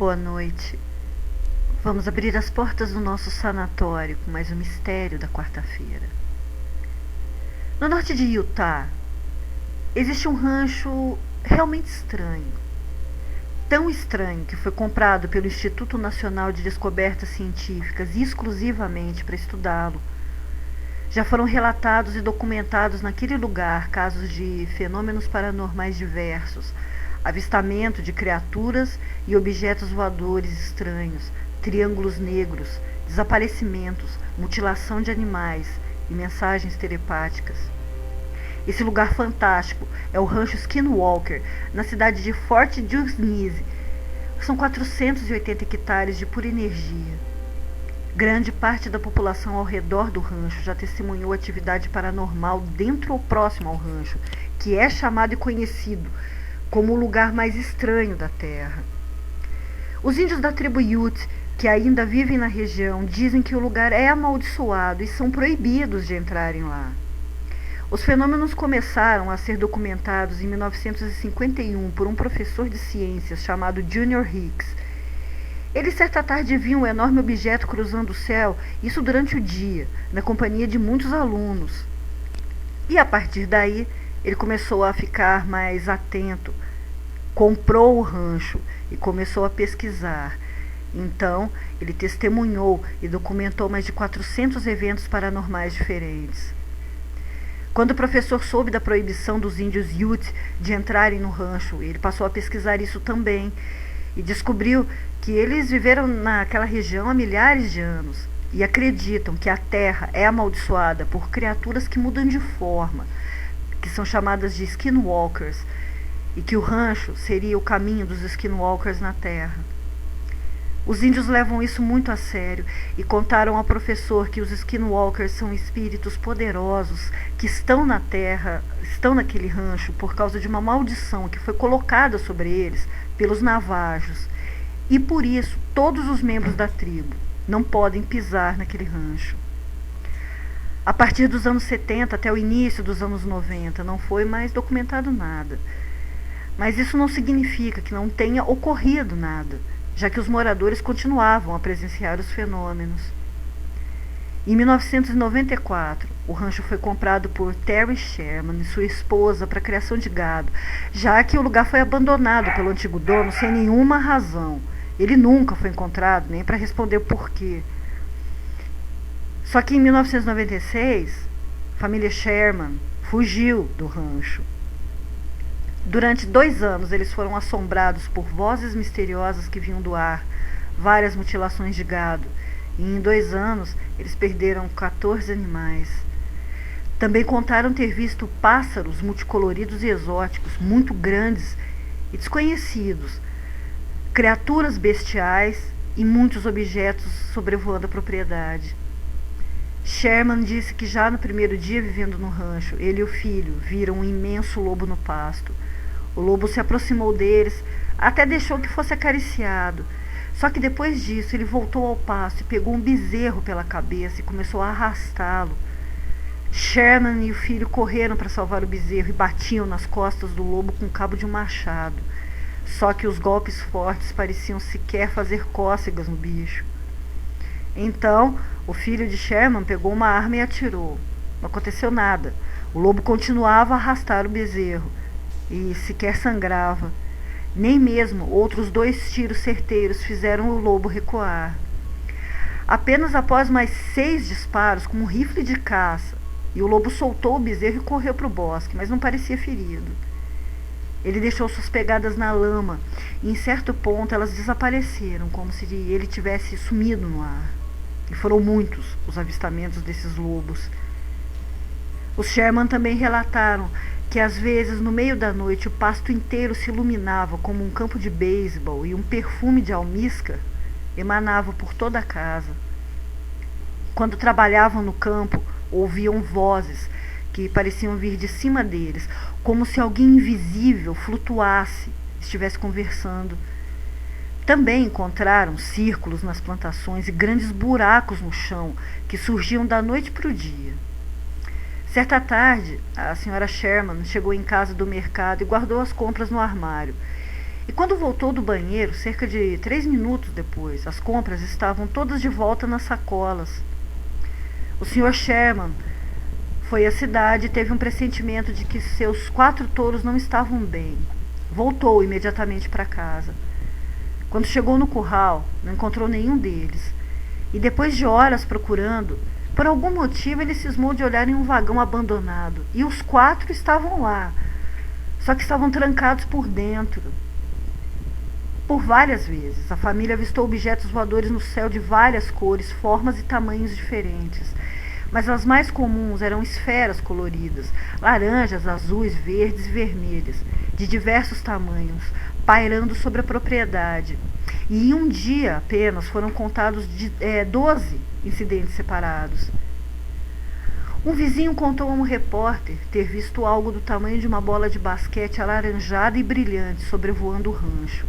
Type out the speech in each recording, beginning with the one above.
Boa noite. Vamos abrir as portas do nosso sanatório com mais um mistério da quarta-feira. No norte de Utah, existe um rancho realmente estranho. Tão estranho que foi comprado pelo Instituto Nacional de Descobertas Científicas exclusivamente para estudá-lo. Já foram relatados e documentados naquele lugar casos de fenômenos paranormais diversos, avistamento de criaturas e objetos voadores estranhos, triângulos negros, desaparecimentos, mutilação de animais e mensagens telepáticas. Esse lugar fantástico é o rancho Skinwalker, na cidade de Fort Dix. São 480 hectares de pura energia. Grande parte da população ao redor do rancho já testemunhou atividade paranormal dentro ou próximo ao rancho, que é chamado e conhecido como o lugar mais estranho da Terra. Os índios da tribo Ute, que ainda vivem na região, dizem que o lugar é amaldiçoado e são proibidos de entrarem lá. Os fenômenos começaram a ser documentados em 1951 por um professor de ciências chamado Junior Hicks. Ele certa tarde viu um enorme objeto cruzando o céu, isso durante o dia, na companhia de muitos alunos. E a partir daí, ele começou a ficar mais atento, comprou o rancho e começou a pesquisar. Então, ele testemunhou e documentou mais de 400 eventos paranormais diferentes. Quando o professor soube da proibição dos índios Ute de entrarem no rancho, ele passou a pesquisar isso também e descobriu que eles viveram naquela região há milhares de anos e acreditam que a terra é amaldiçoada por criaturas que mudam de forma, que são chamadas de skinwalkers, e que o rancho seria o caminho dos skinwalkers na terra. Os índios levam isso muito a sério e contaram ao professor que os skinwalkers são espíritos poderosos que estão na terra, estão naquele rancho por causa de uma maldição que foi colocada sobre eles pelos navajos. E por isso todos os membros da tribo não podem pisar naquele rancho. A partir dos anos 70 até o início dos anos 90 não foi mais documentado nada. Mas isso não significa que não tenha ocorrido nada, já que os moradores continuavam a presenciar os fenômenos. Em 1994, o rancho foi comprado por Terry Sherman e sua esposa para a criação de gado, já que o lugar foi abandonado pelo antigo dono sem nenhuma razão. Ele nunca foi encontrado, nem para responder por quê. Só que em 1996, a família Sherman fugiu do rancho. Durante 2 anos, eles foram assombrados por vozes misteriosas que vinham do ar, várias mutilações de gado, e em 2 anos, eles perderam 14 animais. Também contaram ter visto pássaros multicoloridos e exóticos, muito grandes e desconhecidos, criaturas bestiais e muitos objetos sobrevoando a propriedade. Sherman disse que já no primeiro dia vivendo no rancho, ele e o filho viram um imenso lobo no pasto. O lobo se aproximou deles, até deixou que fosse acariciado. Só que depois disso ele voltou ao pasto e pegou um bezerro pela cabeça e começou a arrastá-lo. Sherman e o filho correram para salvar o bezerro e batiam nas costas do lobo com o cabo de um machado. Só que os golpes fortes pareciam sequer fazer cócegas no bicho. Então, o filho de Sherman pegou uma arma e atirou. Não aconteceu nada. O lobo continuava a arrastar o bezerro e sequer sangrava. Nem mesmo outros 2 tiros certeiros fizeram o lobo recuar. Apenas após mais 6 disparos com um rifle de caça, e o lobo soltou o bezerro e correu para o bosque, mas não parecia ferido. Ele deixou suas pegadas na lama e em certo ponto elas desapareceram, como se ele tivesse sumido no ar. E foram muitos os avistamentos desses lobos. Os Sherman também relataram que às vezes no meio da noite o pasto inteiro se iluminava como um campo de beisebol e um perfume de almíscar emanava por toda a casa. Quando trabalhavam no campo, ouviam vozes que pareciam vir de cima deles, como se alguém invisível flutuasse, estivesse conversando. Também encontraram círculos nas plantações e grandes buracos no chão que surgiam da noite para o dia. Certa tarde, a senhora Sherman chegou em casa do mercado e guardou as compras no armário. E quando voltou do banheiro, cerca de 3 minutos depois, as compras estavam todas de volta nas sacolas. O Sr. Sherman foi à cidade e teve um pressentimento de que seus 4 touros não estavam bem. Voltou imediatamente para casa. Quando chegou no curral, não encontrou nenhum deles. E depois de horas procurando, por algum motivo ele cismou de olhar em um vagão abandonado. E os 4 estavam lá, só que estavam trancados por dentro. Por várias vezes, a família avistou objetos voadores no céu de várias cores, formas e tamanhos diferentes. Mas as mais comuns eram esferas coloridas, laranjas, azuis, verdes e vermelhas, de diversos tamanhos, pairando sobre a propriedade. E em um dia apenas foram contados 12 incidentes separados. Um vizinho contou a um repórter ter visto algo do tamanho de uma bola de basquete alaranjada e brilhante sobrevoando o rancho.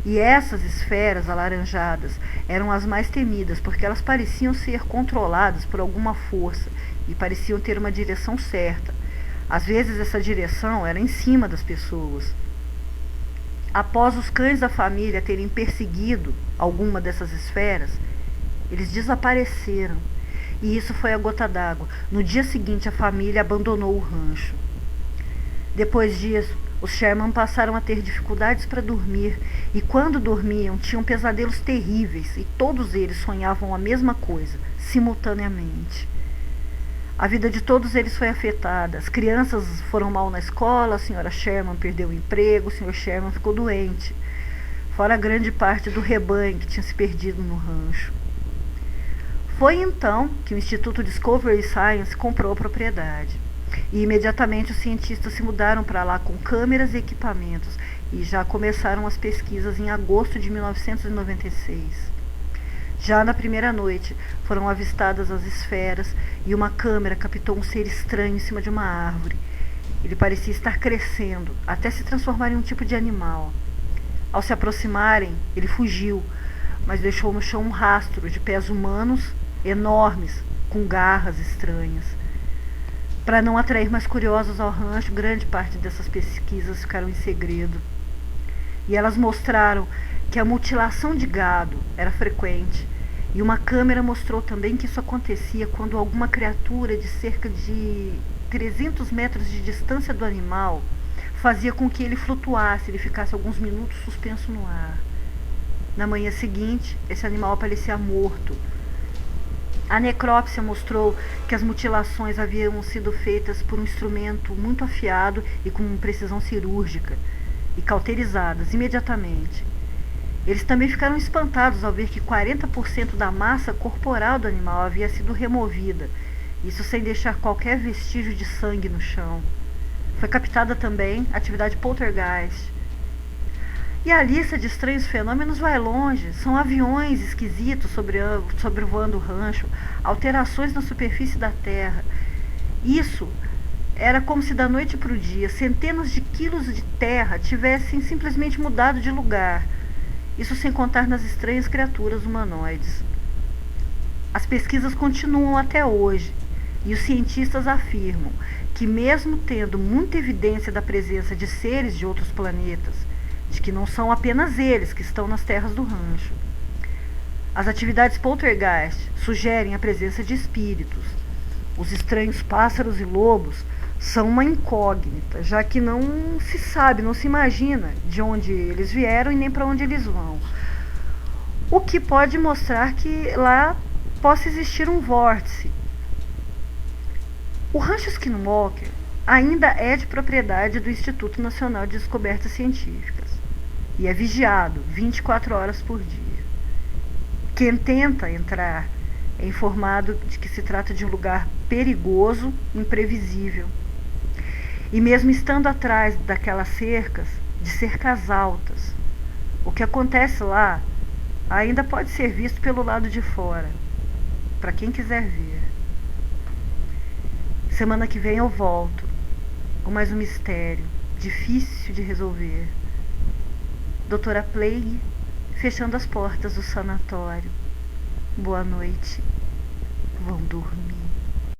E essas esferas alaranjadas eram as mais temidas, porque elas pareciam ser controladas por alguma força e pareciam ter uma direção certa. Às vezes essa direção era em cima das pessoas. Após os cães da família terem perseguido alguma dessas esferas, eles desapareceram. E isso foi a gota d'água. No dia seguinte, a família abandonou o rancho. Depois disso, os Sherman passaram a ter dificuldades para dormir, e quando dormiam tinham pesadelos terríveis, e todos eles sonhavam a mesma coisa, simultaneamente. A vida de todos eles foi afetada. As crianças foram mal na escola, a senhora Sherman perdeu o emprego, o senhor Sherman ficou doente, fora grande parte do rebanho que tinha se perdido no rancho. Foi então que o Instituto Discovery Science comprou a propriedade. E imediatamente os cientistas se mudaram para lá com câmeras e equipamentos e já começaram as pesquisas em agosto de 1996. Já na primeira noite foram avistadas as esferas e uma câmera captou um ser estranho em cima de uma árvore. Ele parecia estar crescendo até se transformar em um tipo de animal. Ao se aproximarem, ele fugiu, mas deixou no chão um rastro de pés humanos enormes com garras estranhas. Para não atrair mais curiosos ao rancho, grande parte dessas pesquisas ficaram em segredo. E elas mostraram que a mutilação de gado era frequente. E uma câmera mostrou também que isso acontecia quando alguma criatura de cerca de 300 metros de distância do animal fazia com que ele flutuasse, ele ficasse alguns minutos suspenso no ar. Na manhã seguinte, esse animal aparecia morto. A necrópsia mostrou que as mutilações haviam sido feitas por um instrumento muito afiado e com precisão cirúrgica, e cauterizadas imediatamente. Eles também ficaram espantados ao ver que 40% da massa corporal do animal havia sido removida, isso sem deixar qualquer vestígio de sangue no chão. Foi captada também atividade poltergeist. E a lista de estranhos fenômenos vai longe. São aviões esquisitos sobrevoando o rancho, alterações na superfície da terra. Isso era como se da noite para o dia centenas de quilos de terra tivessem simplesmente mudado de lugar. Isso sem contar nas estranhas criaturas humanoides. As pesquisas continuam até hoje, e os cientistas afirmam que, mesmo tendo muita evidência da presença de seres de outros planetas, de que não são apenas eles que estão nas terras do rancho, as atividades poltergeist sugerem a presença de espíritos. Os estranhos pássaros e lobos são uma incógnita, já que não se sabe, não se imagina de onde eles vieram e nem para onde eles vão. O que pode mostrar que lá possa existir um vórtice. O rancho Skinwalker ainda é de propriedade do Instituto Nacional de Descobertas Científicas e é vigiado 24 horas por dia. Quem tenta entrar é informado de que se trata de um lugar perigoso, imprevisível. E mesmo estando atrás daquelas cercas, de cercas altas, o que acontece lá ainda pode ser visto pelo lado de fora, para quem quiser ver. Semana que vem eu volto com mais um mistério difícil de resolver. Doutora Plague fechando as portas do sanatório. Boa noite. Vão dormir.